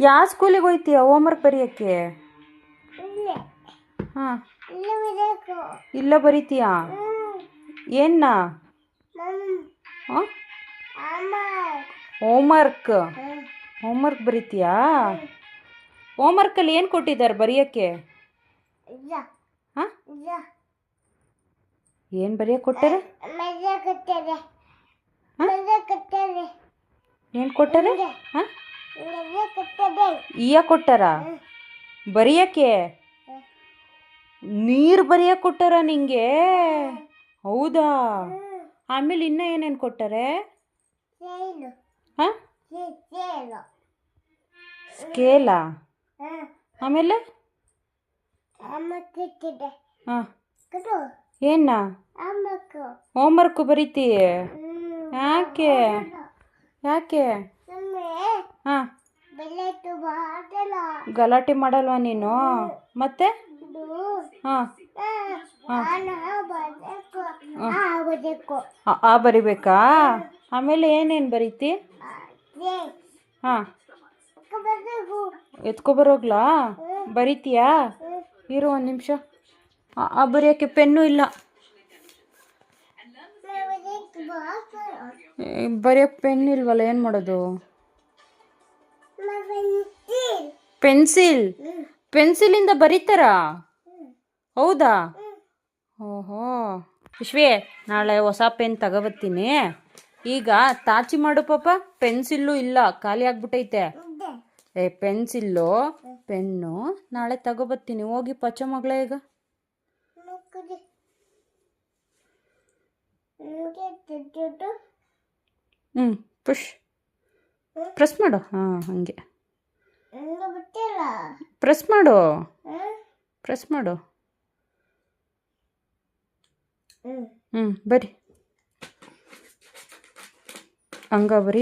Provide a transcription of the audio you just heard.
ಯಾವ ಸ್ಕೂಲಿಗೆ ಹೋಯ್ತೀಯ ಹೋಮ್ವರ್ಕ್ ಬರೆಯೋಕ್ಕೆ? ಹಾಂ, ಇಲ್ಲ ಬರೀತೀಯಾ? ಏನ್ನ? ಹಾಂ, ಹೋಮ್ವರ್ಕ್ ಬರೀತೀಯಾ? ಹೋಮ್ವರ್ಕಲ್ಲಿ ಏನು ಕೊಟ್ಟಿದ್ದಾರೆ ಬರೆಯೋಕ್ಕೆ? ಹಾಂ, ಏನು ಬರೆಯೋಕ್ಕೆ ಕೊಟ್ಟಾರೆ? ಏನು ಕೊಟ್ಟಾರೆ? ಹಾಂ, ಈಯ ಕೊಟ್ಟಾರ ಬರೆಯೋಕ್ಕೆ? ನೀರು ಬರೆಯೋಕ್ಕೆ ಕೊಟ್ಟಾರ ನಿಂಗೆ? ಹೌದಾ? ಆಮೇಲೆ ಇನ್ನೂ ಏನೇನು ಕೊಟ್ಟಾರೆ? ಹಾಂ, ಸ್ಕೇಲಾ? ಆಮೇಲೆ ಹಾಂ, ಏನ ಹೋಮ್ವರ್ಕ್ ಬರೀತೀಯ? ಯಾಕೆ ಯಾಕೆ? ಹಾಂ, ಗಲಾಟೆ ಮಾಡಲ್ವಾ ನೀನು? ಮತ್ತೆ ಹಾಂ ಆ ಬರಿಬೇಕಾ? ಆಮೇಲೆ ಏನೇನು ಬರೀತಿ? ಹಾಂ, ಎತ್ಕೊಬರೋಗ್ಲಾ? ಬರೀತೀಯಾ? ಇರು ಒಂದು ನಿಮಿಷ. ಬರೆಯೋಕ್ಕೆ ಪೆನ್ನು ಇಲ್ಲ. ಬರೆಯೋಕ್ಕೆ ಪೆನ್ ಇಲ್ವಲ್ಲ, ಏನು ಮಾಡೋದು? ಪೆನ್ಸಿಲಿಂದ ಬರೀತಾರಾ? ಹೌದಾ? ಓಹೋ ವಿಶ್ವೇ, ನಾಳೆ ಹೊಸ ಪೆನ್ ತಗೋಬರ್ತೀನಿ. ಈಗ ತಾಚಿ ಮಾಡು ಪಾಪ. ಪೆನ್ಸಿಲ್ಲು ಇಲ್ಲ, ಖಾಲಿ ಆಗ್ಬಿಟ್ಟೈತೆ. ಪೆನ್ಸಿಲ್ಲು ಪೆನ್ನು ನಾಳೆ ತಗೋಬರ್ತೀನಿ. ಹೋಗಿ ಪಚ್ಚ ಮಗಳೇ ಈಗ. ಪ್ರೆಸ್ ಮಾಡು. ಹಾಂ, ಹಾಗೆ ಪ್ರೆಸ್ ಮಾಡು. ಬರಿ ಹಂಗ ಬರಿ.